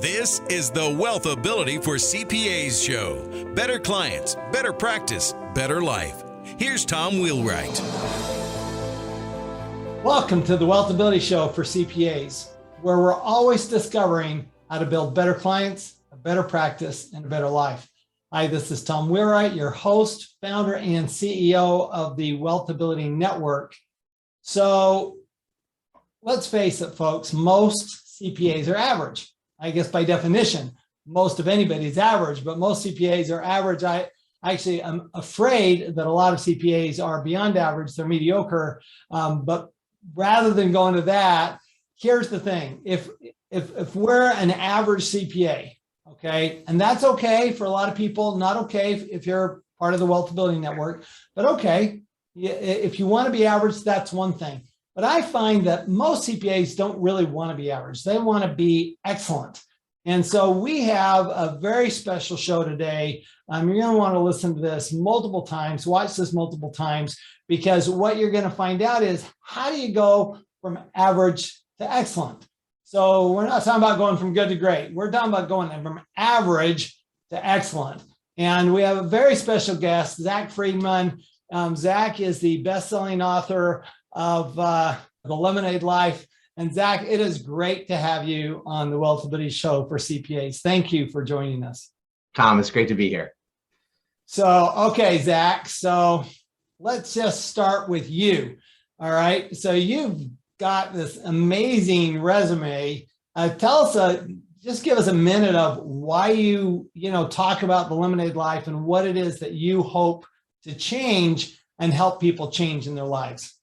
This is the WealthAbility for CPAs show. Better clients, better practice, better life. Here's Tom Wheelwright. Welcome to the WealthAbility show for CPAs, where we're always discovering how to build better clients, a better practice, and a better life. Hi, this is Tom Wheelwright, your host, founder, and CEO of the WealthAbility Network. So let's face it, folks, most CPAs are average. I guess by definition, most of anybody's average, but most CPAs are average. I'm afraid that a lot of CPAs are beyond average, they're mediocre. But rather than going to that, here's the thing. If we're an average CPA, okay, and that's okay for a lot of people, not okay if you're part of the WealthAbility Network, but okay, if you want to be average, that's one thing. But I find that most CPAs don't really want to be average. They want to be excellent. And so we have a very special show today. You're going to want to listen to this multiple times, watch this multiple times, because what you're going to find out is how do you go from average to excellent? So we're not talking about going from good to great. We're talking about going from average to excellent. And we have a very special guest, Zack Friedman. Zack is the best-selling author of The Lemonade Life. And Zack, it is great to have you on the WealthAbility show for CPAs. Thank you for joining us. Tom, it's great to be here. So, okay, Zack, so let's just start with you. All right. So you've got this amazing resume. Tell us, just give us a minute of why you talk about the Lemonade Life and what it is that you hope to change and help people change in their lives.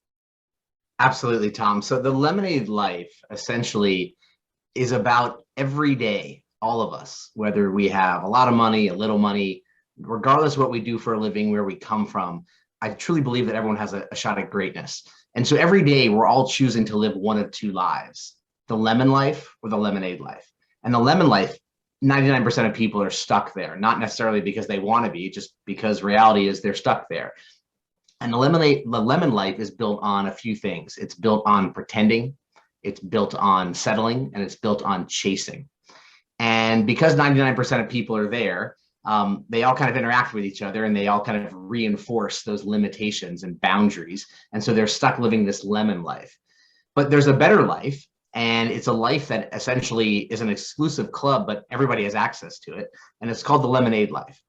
Absolutely, Tom. So the Lemonade Life essentially is about every day, all of us, whether we have a lot of money, a little money, regardless of what we do for a living, where we come from, I truly believe that everyone has a shot at greatness. And so every day we're all choosing to live one of two lives, the lemon life or the lemonade life. And the lemon life, 99% of people are stuck there, not necessarily because they want to be, just because reality is they're stuck there. And the lemon life is built on a few things. It's built on pretending, it's built on settling, and it's built on chasing. And because 99% of people are there, they all kind of interact with each other and they all kind of reinforce those limitations and boundaries. And so they're stuck living this lemon life. But there's a better life, and it's a life that essentially is an exclusive club, but everybody has access to it. And it's called the Lemonade Life.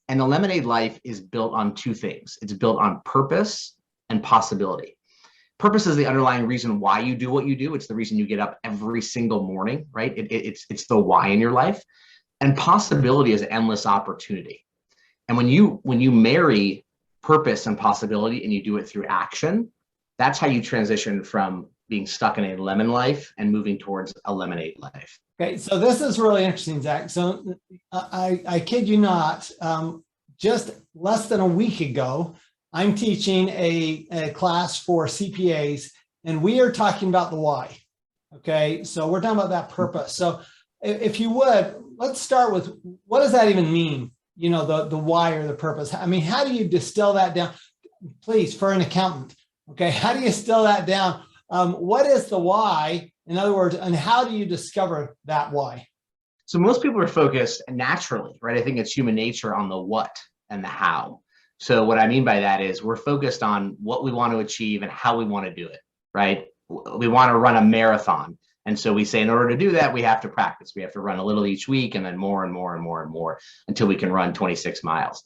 And the Lemonade Life is built on two things. It's built on purpose and possibility. Purpose is the underlying reason why you do what you do. It's the reason you get up every single morning, right? It's the why in your life. And possibility is endless opportunity. And when you marry purpose and possibility and you do it through action, that's how you transition from being stuck in a lemon life and moving towards a lemonade life. Okay, so this is really interesting, Zack. So I kid you not, just less than a week ago, I'm teaching a class for CPAs, and we are talking about the why. Okay, so we're talking about that purpose. So if you would, let's start with, what does that even mean? The why or the purpose. I mean, how do you distill that down? Please, for an accountant, okay, how do you distill that down? What is the why? In other words, and how do you discover that why? So most people are focused naturally, right? I think it's human nature on the what and the how. So what I mean by that is we're focused on what we want to achieve and how we want to do it, right? We want to run a marathon. And so we say, in order to do that, we have to practice. We have to run a little each week and then more and more and more and more until we can run 26 miles.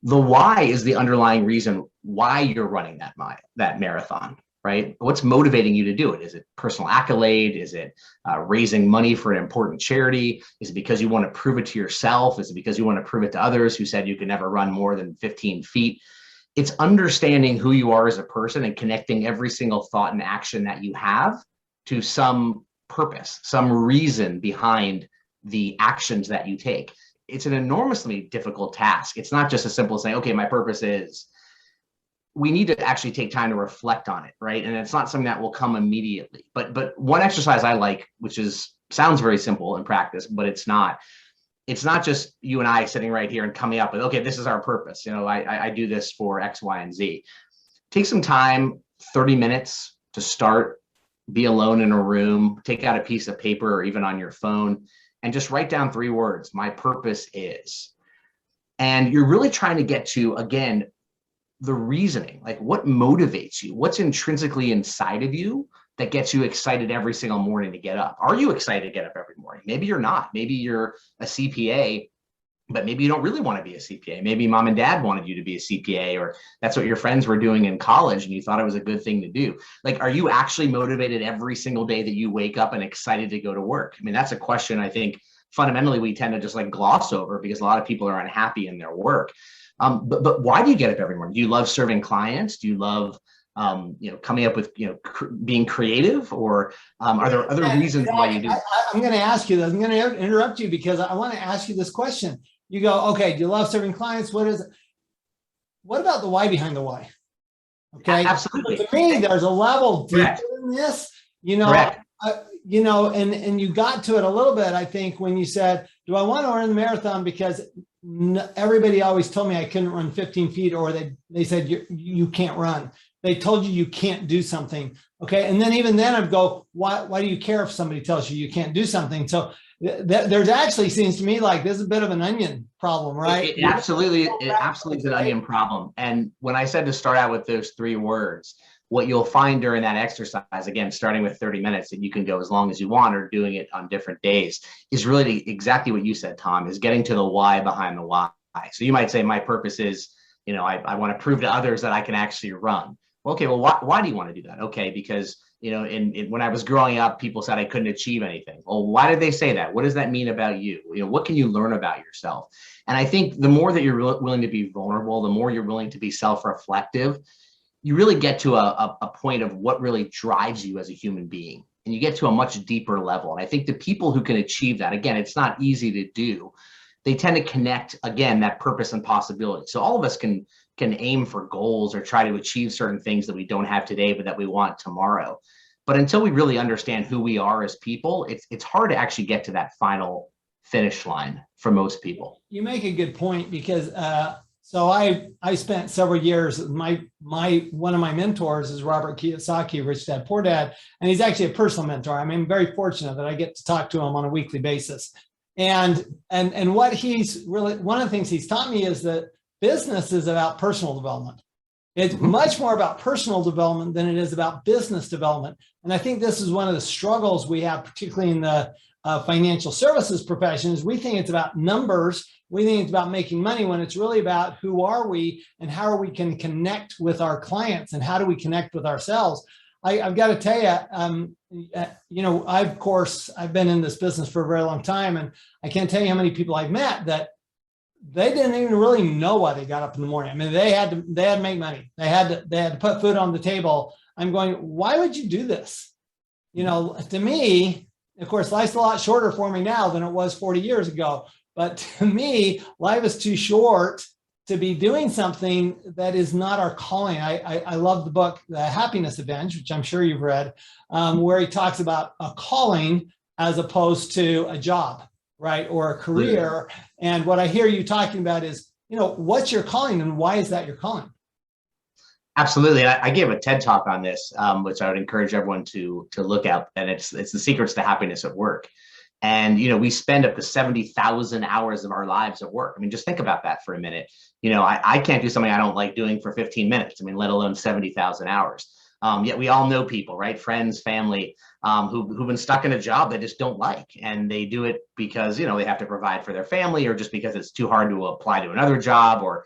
The why is the underlying reason why you're running that marathon. Right? What's motivating you to do it? Is it personal accolade? Is it raising money for an important charity? Is it because you want to prove it to yourself? Is it because you want to prove it to others who said you can never run more than 15 feet? It's understanding who you are as a person and connecting every single thought and action that you have to some purpose, some reason behind the actions that you take. It's an enormously difficult task. It's not just as simple as saying, okay, my purpose is. We need to actually take time to reflect on it, right? And it's not something that will come immediately. But one exercise I like, which sounds very simple in practice, but it's not. It's not just you and I sitting right here and coming up with, okay, this is our purpose. I do this for X, Y, and Z. Take some time, 30 minutes to start, be alone in a room, take out a piece of paper or even on your phone and just write down 3 words. My purpose is. And you're really trying to get to, again, the reasoning, like what motivates you, what's intrinsically inside of you that gets you excited every single morning to get up. Are you excited to get up every morning? Maybe you're not. Maybe you're a CPA, but maybe you don't really want to be a CPA. Maybe mom and dad wanted you to be a CPA, or that's what your friends were doing in college and you thought it was a good thing to do. Like, are you actually motivated every single day that you wake up and excited to go to work? I mean, that's a question I think fundamentally we tend to just like gloss over because a lot of people are unhappy in their work. But why do you get up every morning? Do you love serving clients? Do you love coming up with, being creative, or are there other reasons why you do? I'm going to ask you this. I'm going to interrupt you because I want to ask you this question. You go, okay, do you love serving clients? What is it? What about the why behind the why? Okay. Absolutely. To me, there's a level deeper Correct. in this, Correct. and you got to it a little bit, I think, when you said, do I want to run the marathon? Because everybody always told me I couldn't run 15 feet, or they said, you can't run. They told you can't do something. Okay. And then even then I'd go, why do you care if somebody tells you can't do something? So there's actually seems to me like this is a bit of an onion problem, right? It absolutely is an onion problem. And when I said to start out with those 3 words, what you'll find during that exercise, again, starting with 30 minutes, and you can go as long as you want or doing it on different days, is really exactly what you said, Tom, is getting to the why behind the why. So you might say, my purpose is, I want to prove to others that I can actually run. Well, okay, well, why do you want to do that? Okay, because, when I was growing up, people said I couldn't achieve anything. Well, why did they say that? What does that mean about you? What can you learn about yourself? And I think the more that you're willing to be vulnerable, the more you're willing to be self-reflective, you really get to a point of what really drives you as a human being. And you get to a much deeper level. And I think the people who can achieve that, again, it's not easy to do. They tend to connect, again, that purpose and possibility. So all of us can aim for goals or try to achieve certain things that we don't have today, but that we want tomorrow. But until we really understand who we are as people, it's hard to actually get to that final finish line for most people. You make a good point because so I spent several years. One of my mentors is Robert Kiyosaki, Rich Dad Poor Dad, and he's actually a personal mentor. I mean, I'm very fortunate that I get to talk to him on a weekly basis. And what he's really, one of the things he's taught me is that business is about personal development. It's much more about personal development than it is about business development. And I think this is one of the struggles we have, particularly in the financial services professions. We think it's about numbers. We think it's about making money, when it's really about who are we and how we can connect with our clients and how do we connect with ourselves. I've got to tell you, I've been in this business for a very long time, and I can't tell you how many people I've met that they didn't even really know why they got up in the morning. I mean, they had to make money. They had to put food on the table. I'm going, why would you do this? To me, of course, life's a lot shorter for me now than it was 40 years ago. But to me, life is too short to be doing something that is not our calling. I love the book, The Happiness Advantage, which I'm sure you've read, where he talks about a calling as opposed to a job, right? Or a career. And what I hear you talking about is, what's your calling and why is that your calling? Absolutely. I gave a TED talk on this, which I would encourage everyone to look at. And it's the secrets to happiness at work. And, we spend up to 70,000 hours of our lives at work. I mean, just think about that for a minute. I can't do something I don't like doing for 15 minutes. I mean, let alone 70,000 hours. Yet we all know people, right? Friends, family, who've been stuck in a job they just don't like. And they do it because, they have to provide for their family, or just because it's too hard to apply to another job, or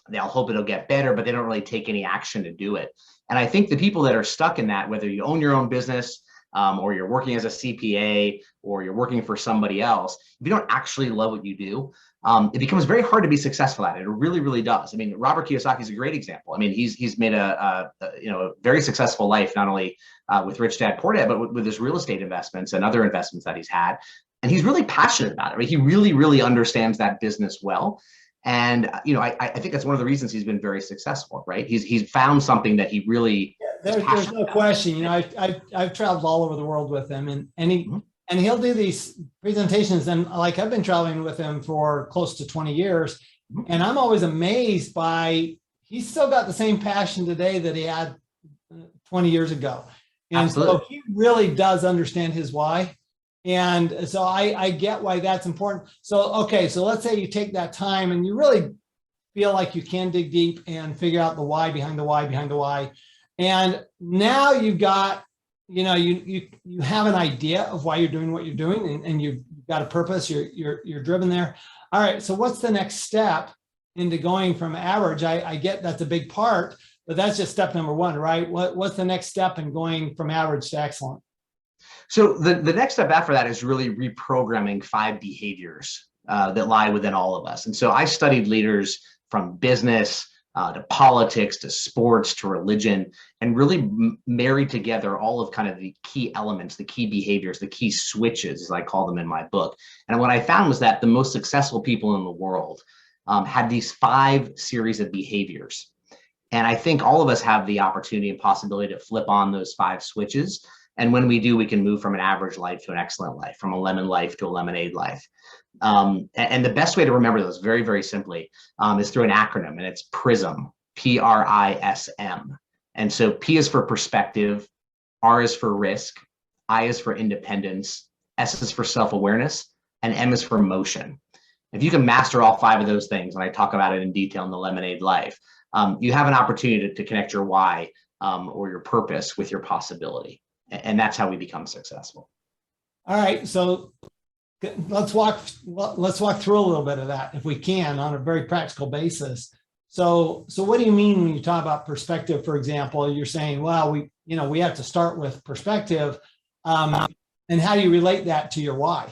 they'll hope it'll get better, but they don't really take any action to do it. And I think the people that are stuck in that, whether you own your own business, or you're working as a CPA, or you're working for somebody else, if you don't actually love what you do, it becomes very hard to be successful at it. It really, really does. I mean, Robert Kiyosaki is a great example. I mean, he's made a very successful life, not only with Rich Dad Poor Dad, but with his real estate investments and other investments that he's had. And he's really passionate about it. Right? He really, really understands that business well. And I think that's one of the reasons he's been very successful, right? He's found something that he really there's no question. I've traveled all over the world with him, and he'll do these presentations, and like I've been traveling with him for close to 20 years, and I'm always amazed by he's still got the same passion today that he had 20 years ago, and Absolutely. So he really does understand his why. And so I get why that's important. So, okay, so let's say you take that time and you really feel like you can dig deep and figure out the why behind the why behind the why. And now you've got, you have an idea of why you're doing what you're doing, and you've got a purpose, you're driven there. All right, so what's the next step into going from average? I get that's a big part, but that's just step number one, right? What's the next step in going from average to excellent? So the next step after that is really reprogramming 5 behaviors that lie within all of us. And so I studied leaders from business to politics to sports to religion, and really married together all of kind of the key elements, the key behaviors, the key switches, as I call them in my book. And what I found was that the most successful people in the world had these 5 series of behaviors. And I think all of us have the opportunity and possibility to flip on those 5 switches. And when we do, we can move from an average life to an excellent life, from a lemon life to a lemonade life. And the best way to remember those, very, very simply, is through an acronym, and it's PRISM, PRISM. And so P is for perspective, R is for risk, I is for independence, S is for self-awareness, and M is for motion. If you can master all 5 of those things, and I talk about it in detail in the Lemonade Life, you have an opportunity to connect your why or your purpose with your possibility. And that's how we become successful. All right, so let's walk through a little bit of that, if we can, on a very practical basis. So what do you mean when you talk about perspective? For example, you're saying, well, we have to start with perspective, and how do you relate that to your why?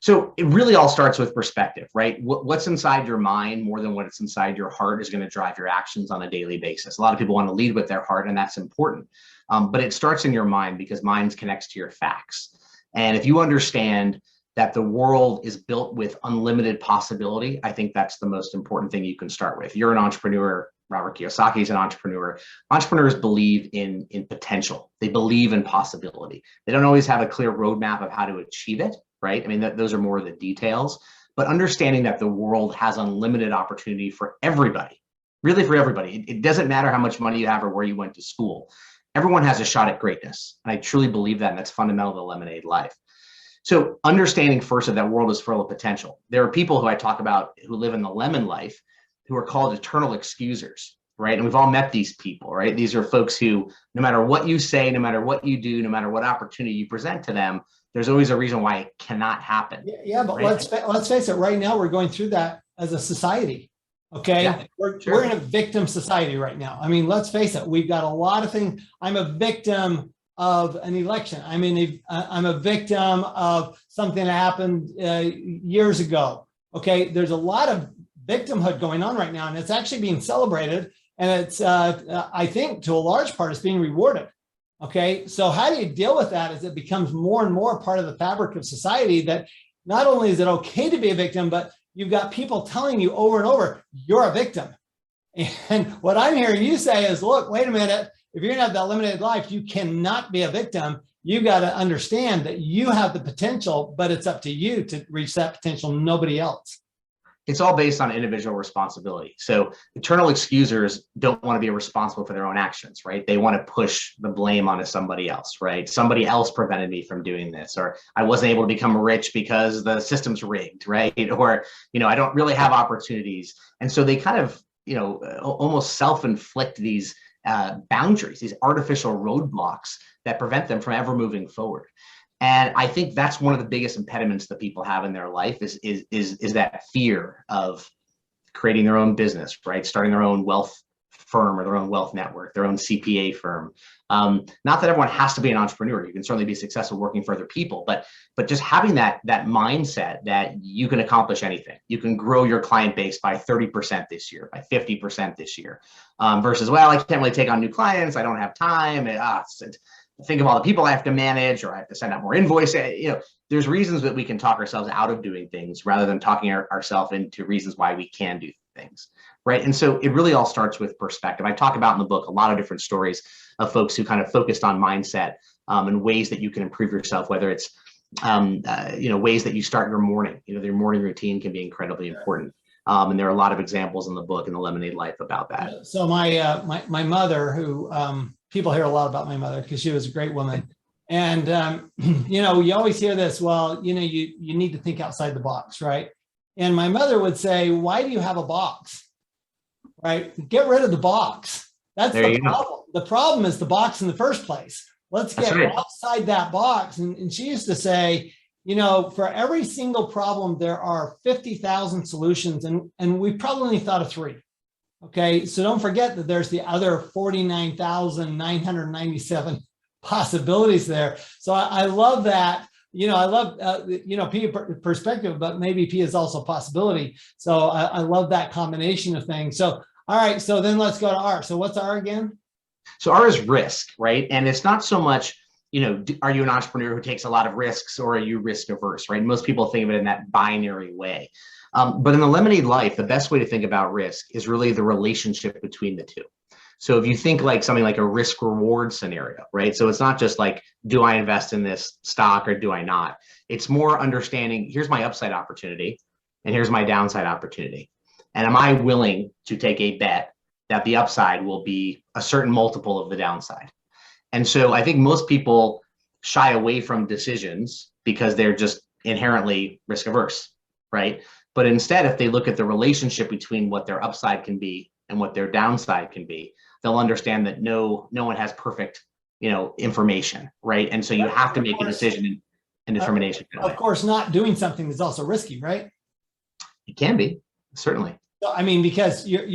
So it really all starts with perspective, right? What's inside your mind more than what's inside your heart is going to drive your actions on a daily basis. A lot of people want to lead with their heart, and that's important. But it starts in your mind, because mind connects to your facts. And if you understand that the world is built with unlimited possibility, I think that's the most important thing you can start with. You're an entrepreneur. Robert Kiyosaki is an entrepreneur. Entrepreneurs believe in potential. They believe in possibility. They don't always have a clear roadmap of how to achieve it, right? I mean, those are more of the details, but understanding that the world has unlimited opportunity for everybody, really for everybody. It doesn't matter how much money you have or where you went to school. Everyone has a shot at greatness. And I truly believe that, and that's fundamental to the Lemonade Life. So understanding first that that world is full of potential. There are people who I talk about who live in the lemon life who are called eternal excusers, right? And we've all met these people, right? These are folks who, no matter what you say, no matter what you do, no matter what opportunity you present to them, there's always a reason why it cannot happen. Yeah, but right? let's face it, right now we're going through that as a society. Okay, yeah, we're in a victim society right now. I mean, let's face it, we've got a lot of things. I'm a victim of an election. I'm a victim of something that happened years ago. Okay, there's a lot of victimhood going on right now, and it's actually being celebrated, and it's I think to a large part it's being rewarded. Okay, so how do you deal with that as it becomes more and more part of the fabric of society, that not only is it okay to be a victim, but you've got people telling you over and over, you're a victim. And what I'm hearing you say is, look, wait a minute, if you're going to have that limited life, you cannot be a victim. You've got to understand that you have the potential, but it's up to you to reach that potential, nobody else. It's all based on individual responsibility. So eternal excusers don't want to be responsible for their own actions, right? They want to push the blame onto somebody else, right? Somebody else prevented me from doing this, or I wasn't able to become rich because the system's rigged, right? Or, I don't really have opportunities. And so they kind of, almost self-inflict these boundaries, these artificial roadblocks that prevent them from ever moving forward. And I think that's one of the biggest impediments that people have in their life is that fear of creating their own business, right? Starting their own wealth firm or their own wealth network, their own CPA firm. Not that everyone has to be an entrepreneur. You can certainly be successful working for other people, but just having that mindset that you can accomplish anything. You can grow your client base by 30% this year, by 50% this year, versus, well, I can't really take on new clients. I don't have time. Think of all the people I have to manage, or I have to send out more invoices. There's reasons that we can talk ourselves out of doing things rather than talking ourselves into reasons why we can do things, right? And so it really all starts with perspective. I talk about in the book a lot of different stories of folks who kind of focused on mindset and ways that you can improve yourself, whether it's ways that you start your morning. Your morning routine can be incredibly important. And there are a lot of examples in the book, in the Lemonade Life, about that. So my mother, who people hear a lot about my mother because she was a great woman. And, you always hear this, well, you need to think outside the box, right? And my mother would say, why do you have a box, right? Get rid of the box. That's the problem. The problem is the box in the first place. Let's get outside that box. And she used to say, for every single problem, there are 50,000 solutions, and we probably only thought of 3. Okay, so don't forget that there's the other 49,997 possibilities there. So I love that. I love, P perspective, but maybe P is also possibility. So I love that combination of things. So, all right, so then let's go to R. So what's R again? So R is risk, right? And it's not so much, are you an entrepreneur who takes a lot of risks, or are you risk averse, right? Most people think of it in that binary way. But in the lemonade life, the best way to think about risk is really the relationship between the two. So if you think like something like a risk reward scenario, right? So it's not just like, do I invest in this stock or do I not? It's more understanding, here's my upside opportunity and here's my downside opportunity. And am I willing to take a bet that the upside will be a certain multiple of the downside? And so I think most people shy away from decisions because they're just inherently risk averse, right? But instead, if they look at the relationship between what their upside can be and what their downside can be, they'll understand that no one has perfect, information, right? And so you have to make a decision and determination. Of course, not doing something is also risky, right? It can be, certainly. I mean, because if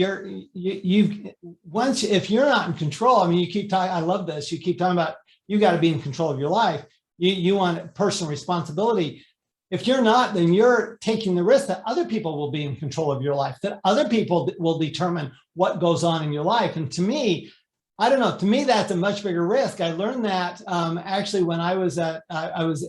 you're not in control, you keep talking, I love this. You keep talking about, you got to be in control of your life. You want personal responsibility. If you're not, then you're taking the risk that other people will be in control of your life, that other people will determine what goes on in your life. And to me, I don't know, to me, that's a much bigger risk. I learned that actually when I was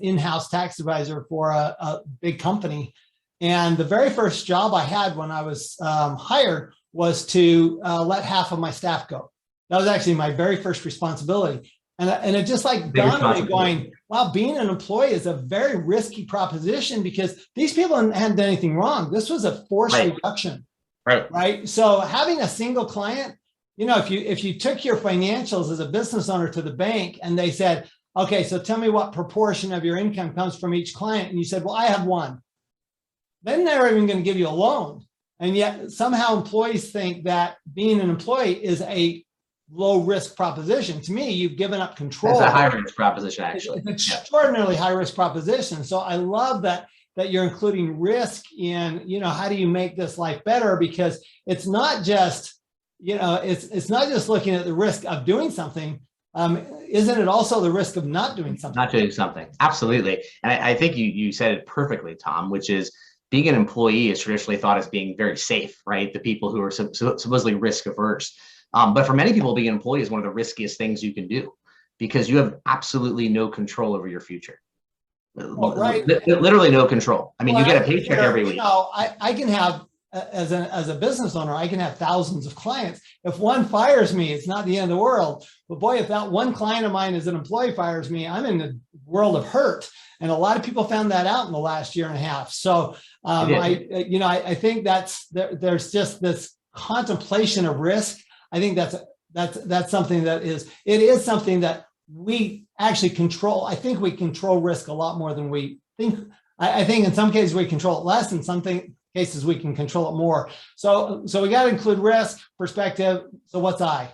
in-house tax advisor for a big company. And the very first job I had when I was hired was to let half of my staff go. That was actually my very first responsibility. And it just like dawned on me going, wow, being an employee is a very risky proposition because these people hadn't done anything wrong. This was a forced reduction, right? So having a single client, if you took your financials as a business owner to the bank and they said, okay, so tell me what proportion of your income comes from each client. And you said, well, I have 1. Then they're even going to give you a loan. And yet somehow employees think that being an employee is a low risk proposition. To me, you've given up control. It's a high risk proposition, actually. It's an extraordinarily high risk proposition. So I love that you're including risk in, how do you make this life better? Because it's not just, it's not just looking at the risk of doing something. Isn't it also the risk of not doing something? Not doing something. Absolutely. And I think you said it perfectly, Tom, which is being an employee is traditionally thought as being very safe, right? The people who are supposedly risk averse. But for many people, being an employee is one of the riskiest things you can do because you have absolutely no control over your future. Well, right. Literally no control. You get a paycheck every week. I can have, as a business owner, I can have thousands of clients. If one fires me, it's not the end of the world. But boy, if that one client of mine as an employee fires me, I'm in the world of hurt. And a lot of people found that out in the last year and a half. So I think there's just this contemplation of risk. I think that's something it is something that we actually control. I think we control risk a lot more than we think. I think in some cases we control it less, in some cases we can control it more. So we got to include risk, perspective. So what's I?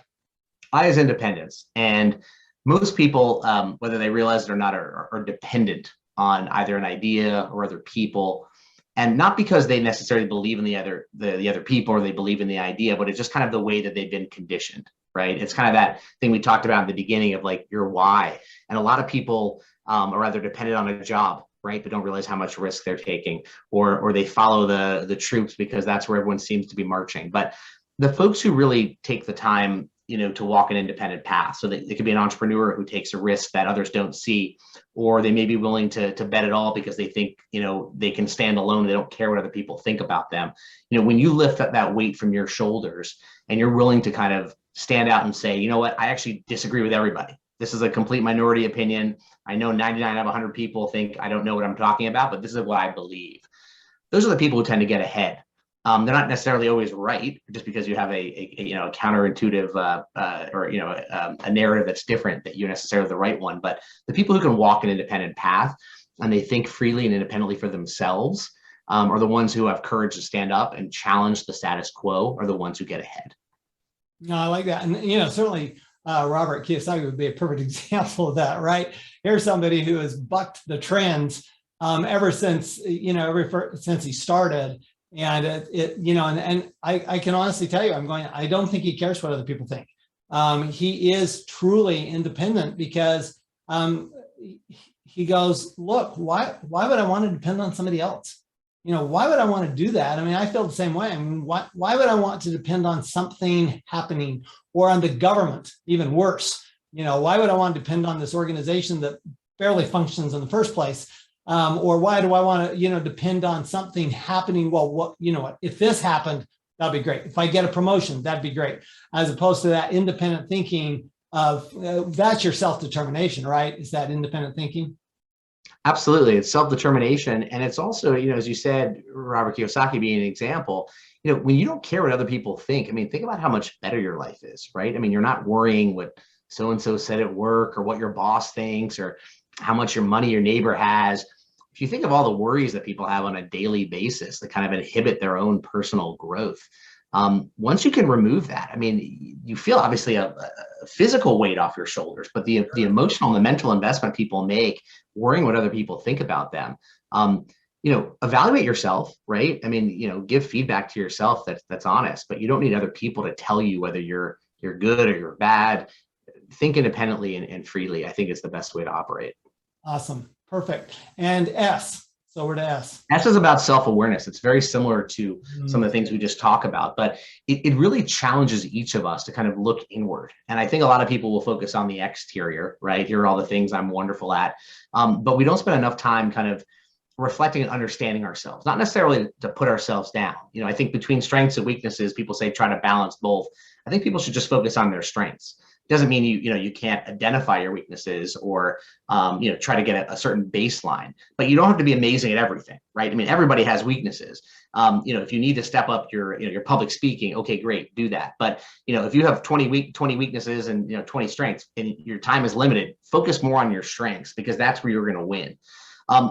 I is independence. And most people, whether they realize it or not, are dependent on either an idea or other people. And not because they necessarily believe in the other people or they believe in the idea, but it's just kind of the way that they've been conditioned, right? It's kind of that thing we talked about in the beginning of like your why. And a lot of people are either dependent on a job, right, but don't realize how much risk they're taking, or they follow the troops because that's where everyone seems to be marching. But the folks who really take the time, to walk an independent path, so that it could be an entrepreneur who takes a risk that others don't see, or they may be willing to bet it all because they think, they can stand alone. They don't care what other people think about them. When you lift up that weight from your shoulders and you're willing to kind of stand out and say, you know what, I actually disagree with everybody. This is a complete minority opinion. I know 99 out of 100 people think I don't know what I'm talking about, but this is what I believe. Those are the people who tend to get ahead. They're not necessarily always right, just because you have a counterintuitive a narrative that's different, that you're necessarily the right one. But the people who can walk an independent path and they think freely and independently for themselves are the ones who have courage to stand up and challenge the status quo, are the ones who get ahead. No, I like that. And, certainly Robert Kiyosaki would be a perfect example of that, right? Here's somebody who has bucked the trends ever since he started. And and I can honestly tell you, I don't think he cares what other people think. He is truly independent because he goes, look, why would I want to depend on somebody else? Why would I want to do that? I mean, I feel the same way. I mean, why would I want to depend on something happening, or on the government, even worse? Why would I want to depend on this organization that barely functions in the first place? Or why do I want to, depend on something happening? Well, if this happened, that'd be great. If I get a promotion, that'd be great. As opposed to that independent thinking of that's your self-determination, right? Is that independent thinking? Absolutely. It's self-determination. And it's also, as you said, Robert Kiyosaki being an example, when you don't care what other people think, I mean, think about how much better your life is, right? I mean, you're not worrying what so-and-so said at work, or what your boss thinks, or how much your money your neighbor has. If you think of all the worries that people have on a daily basis that kind of inhibit their own personal growth, once you can remove that, I mean, you feel obviously a physical weight off your shoulders, but the emotional and the mental investment people make worrying what other people think about them, evaluate yourself, right? I mean, give feedback to yourself that's honest, but you don't need other people to tell you whether you're good or you're bad. Think independently and freely. I think it's the best way to operate. Awesome. Perfect. And S. So we're to S. S is about self-awareness. It's very similar to some of the things we just talk about, but it really challenges each of us to kind of look inward. And I think a lot of people will focus on the exterior, right? Here are all the things I'm wonderful at. But we don't spend enough time kind of reflecting and understanding ourselves, not necessarily to put ourselves down. I think between strengths and weaknesses, people say try to balance both. I think people should just focus on their strengths. Doesn't mean you can't identify your weaknesses or try to get a certain baseline, but you don't have to be amazing at everything, right? I mean, everybody has weaknesses. If you need to step up your public speaking, okay, great, do that. But if you have 20 weaknesses and 20 strengths and your time is limited, focus more on your strengths, because that's where you're going to win.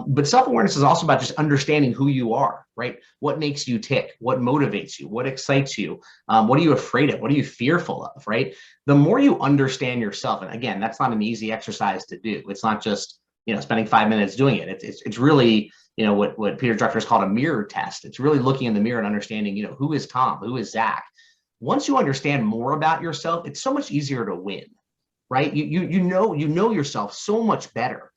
But self-awareness is also about just understanding who you are, right? What makes you tick? What motivates you? What excites you? What are you afraid of? What are you fearful of, right? The more you understand yourself, and again, that's not an easy exercise to do. It's not just, spending 5 minutes doing it. It's really, what Peter Drucker has called a mirror test. It's really looking in the mirror and understanding, who is Tom? Who is Zack? Once you understand more about yourself, it's so much easier to win, right? You know yourself so much better.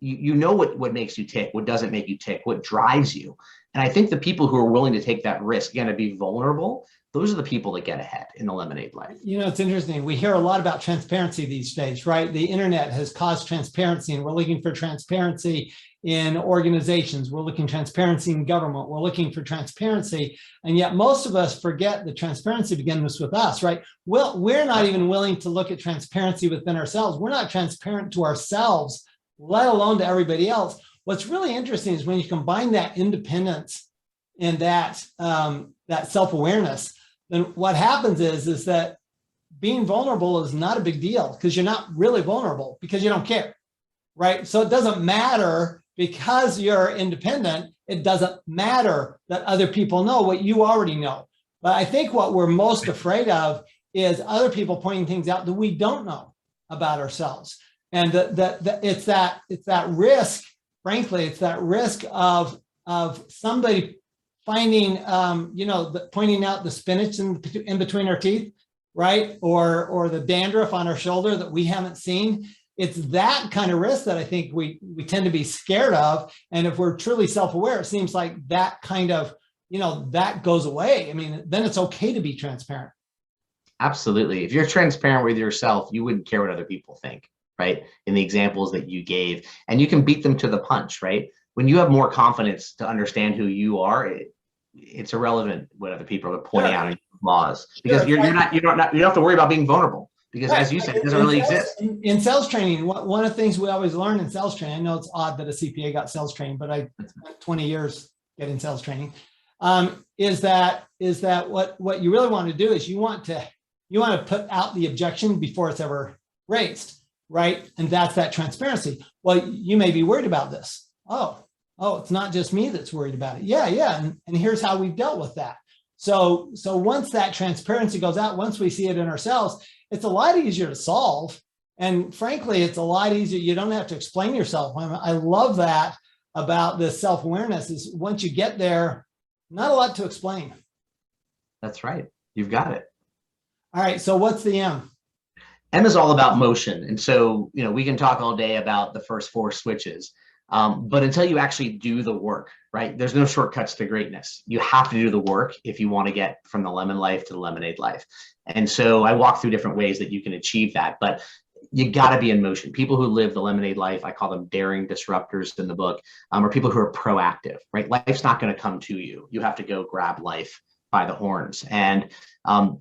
You know what makes you tick, what doesn't make you tick, what drives you. And I think the people who are willing to take that risk, again, to be vulnerable, those are the people that get ahead in the lemonade life. It's interesting. We hear a lot about transparency these days, right? The internet has caused transparency, and we're looking for transparency in organizations. We're looking for transparency in government. We're looking for transparency. And yet most of us forget that transparency begins with us, right? Well, we're not even willing to look at transparency within ourselves. We're not transparent to ourselves, let alone to everybody else. What's really interesting is when you combine that independence and that self-awareness, then what happens is that being vulnerable is not a big deal, because you're not really vulnerable because you don't care, right? So it doesn't matter because you're independent. It doesn't matter that other people know what you already know. But I think what we're most afraid of is other people pointing things out that we don't know about ourselves. And it's that risk, frankly, it's that risk of somebody finding, pointing out the spinach in between our teeth, right? Or the dandruff on our shoulder that we haven't seen. It's that kind of risk that I think we tend to be scared of. And if we're truly self-aware, it seems like that kind of, that goes away. I mean, then it's okay to be transparent. Absolutely. If you're transparent with yourself, you wouldn't care what other people think, right? In the examples that you gave, and you can beat them to the punch, right? When you have more confidence to understand who you are, it's irrelevant what other people are pointing out in your flaws, because you don't have to worry about being vulnerable, because as you said, it doesn't really exist. In sales training, one of the things we always learn in sales training, I know it's odd that a CPA got sales training, but I spent 20 years getting sales training. is that what you really want to do is you want to put out the objection before it's ever raised, right? And that's that transparency. Well, you may be worried about this. Oh, it's not just me that's worried about it. Yeah. And here's how we've dealt with that. So once that transparency goes out, once we see it in ourselves, it's a lot easier to solve. And frankly, it's a lot easier. You don't have to explain yourself. I love that about this self-awareness is once you get there, not a lot to explain. That's right. You've got it. All right. So what's the M? M is all about motion. And so, we can talk all day about the first 4 switches, but until you actually do the work, right? There's no shortcuts to greatness. You have to do the work if you want to get from the lemon life to the lemonade life. And so I walk through different ways that you can achieve that, but you got to be in motion. People who live the lemonade life, I call them daring disruptors in the book, are people who are proactive, right? Life's not going to come to you. You have to go grab life by the horns. And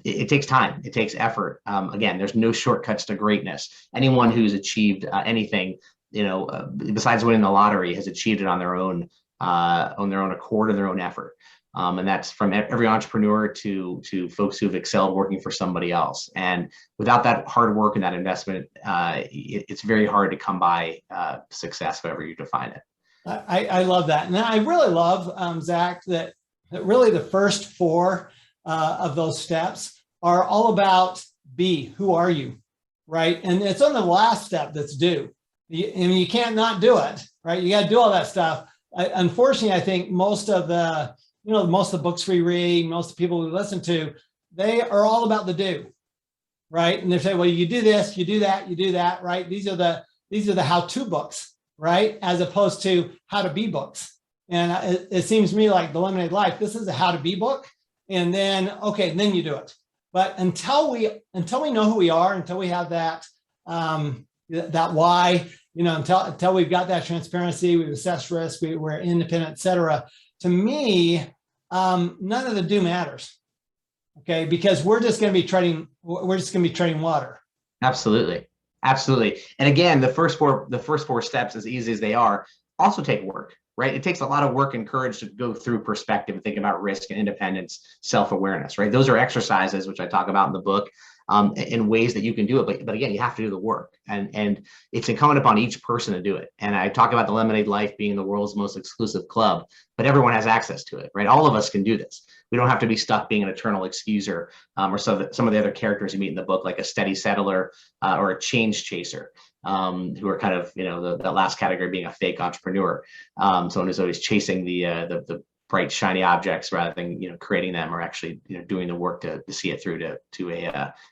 it takes time. It takes effort. Again, there's no shortcuts to greatness. Anyone who's achieved anything, besides winning the lottery, has achieved it on their own accord and their own effort. And that's from every entrepreneur to folks who've excelled working for somebody else. And without that hard work and that investment, it's very hard to come by success, however you define it. I love that. And I really love, Zach, that really the first 4 of those steps are all about be, who are you, right? And it's on the last step that's do. And you can't not do it, right? You got to do all that stuff. Unfortunately, I think most of the books we read, most of the people we listen to, they are all about the do, right? And they say, well, you do this, you do that, right? These are the how-to books, right? As opposed to how to be books. And it seems to me like the Lemonade Life, this is a how to be book. And then you do it. But until we know who we are, until we have that why, until we've got that transparency, we've assessed risk, we're independent, et cetera. To me, none of the do matters. Okay, because we're just going to be treading water. Absolutely. And again, the first four steps, as easy as they are, also take work, right? It takes a lot of work and courage to go through perspective and think about risk and independence, self-awareness, right? Those are exercises, which I talk about in the book, in ways that you can do it. But again, you have to do the work, and it's incumbent upon each person to do it. And I talk about the Lemonade Life being the world's most exclusive club, but everyone has access to it, right? All of us can do this. We don't have to be stuck being an eternal excuser, or some of the other characters you meet in the book, like a steady settler or a change chaser, who are kind of, the last category being a fake entrepreneur, someone who's always chasing the bright, shiny objects rather than creating them, or actually doing the work to see it through to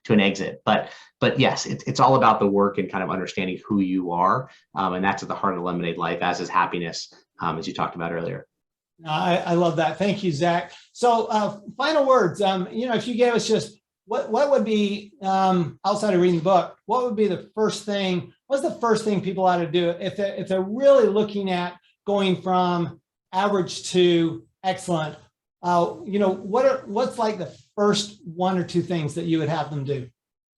an exit. But yes, it's all about the work and kind of understanding who you are, and that's at the heart of the Lemonade Life, as is happiness, as you talked about earlier. I love that. Thank you, Zach. So final words. If you gave us just what would be, outside of reading the book, what would be the first thing? What's the first thing people ought to do if they're really looking at going from average to excellent? What's like the first 1 or 2 things that you would have them do?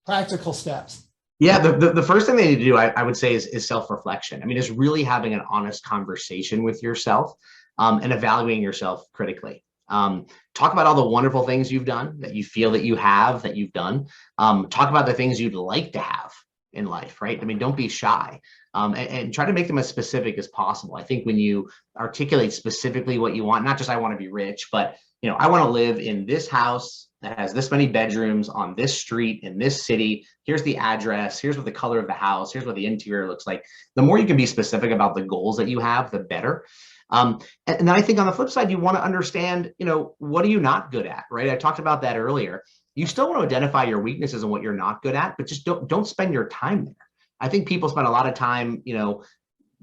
Practical steps. Yeah, the first thing they need to do, I would say, is self-reflection. I mean, it's really having an honest conversation with yourself, and evaluating yourself critically. Talk about all the wonderful things you've done, that you feel that you've done. Talk about the things you'd like to have in life, right? I mean, don't be shy, and try to make them as specific as possible. I think when you articulate specifically what you want, not just I want to be rich, but I want to live in this house that has this many bedrooms on this street in this city. Here's the address. Here's what the color of the house. Here's what the interior looks like. The more you can be specific about the goals that you have, the better. And then I think on the flip side, you want to understand, what are you not good at, right? I talked about that earlier. You still want to identify your weaknesses and what you're not good at, but just don't spend your time there. I think people spend a lot of time,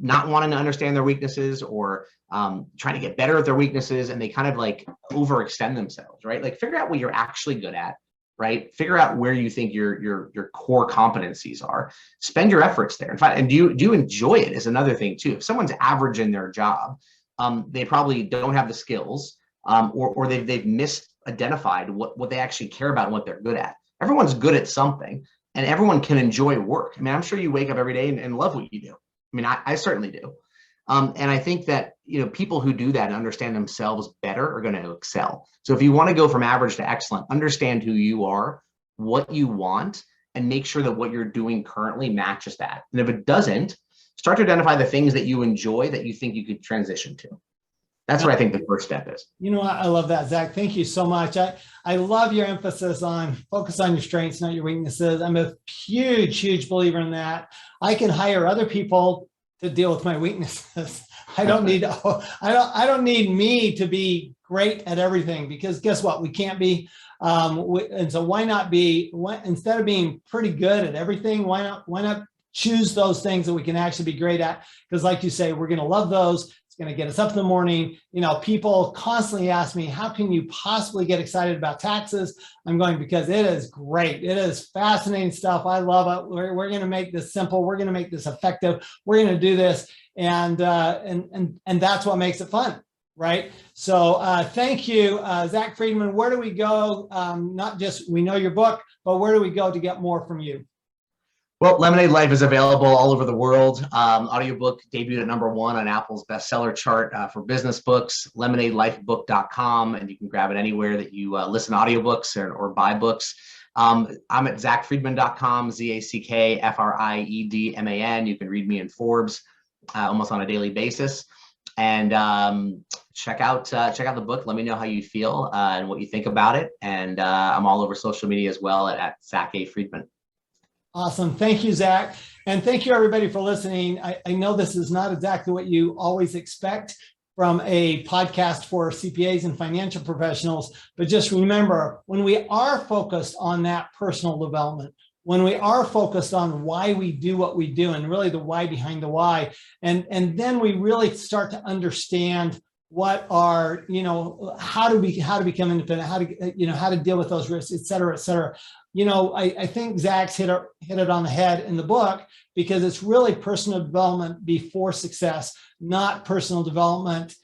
not wanting to understand their weaknesses, or trying to get better at their weaknesses, and they kind of like overextend themselves, right? Like, figure out what you're actually good at, right? Figure out where you think your core competencies are. Spend your efforts there. In fact, and do you enjoy it is another thing too. If someone's average in their job, they probably don't have the skills, or they've misidentified what they actually care about and what they're good at. Everyone's good at something, and everyone can enjoy work. I mean, I'm sure you wake up every day and love what you do. I mean, I certainly do. And I think that, people who do that and understand themselves better are going to excel. So if you want to go from average to excellent, understand who you are, what you want, and make sure that what you're doing currently matches that. And if it doesn't, start to identify the things that you enjoy that you think you could transition to. That's what I think the first step is. I love that, Zach. Thank you so much. I love your emphasis on focus on your strengths, not your weaknesses. I'm a huge believer in that. I can hire other people to deal with my weaknesses. I don't need me to be great at everything, because guess what? We can't be. And so why not instead of being pretty good at everything, why not choose those things that we can actually be great at? Because like you say, we're going to love those. Going to get us up in the morning. People constantly ask me, how can you possibly get excited about taxes? I'm going, because it is great. It is fascinating stuff. I love it. We're going to make this simple. We're going to make this effective. We're going to do this. And that's what makes it fun. Right. So thank you, Zack Friedman. Where do we go? Not just, we know your book, but where do we go to get more from you? Well, Lemonade Life is available all over the world. Audiobook debuted at #1 on Apple's bestseller chart for business books, lemonadelifebook.com, and you can grab it anywhere that you listen to audiobooks or buy books. I'm at zackfriedman.com, ZackFriedman. You can read me in Forbes almost on a daily basis. And check out the book. Let me know how you feel and what you think about it. And I'm all over social media as well at Zack A. Friedman. Awesome. Thank you, Zach. And thank you, everybody, for listening. I know this is not exactly what you always expect from a podcast for CPAs and financial professionals, but just remember, when we are focused on that personal development, when we are focused on why we do what we do, and really the why behind the why, and then we really start to understand what are, how to become independent, how to deal with those risks, et cetera, et cetera. I think Zach's hit it on the head in the book, because it's really personal development before success, not personal development,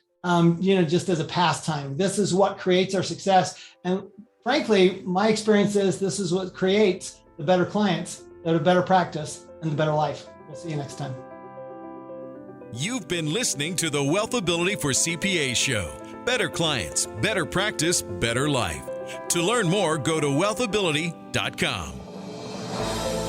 just as a pastime. This is what creates our success. And frankly, my experience is this is what creates the better clients, the better practice, and the better life. We'll see you next time. You've been listening to the WealthAbility for CPAs show. Better clients, better practice, better life. To learn more, go to WealthAbility.com.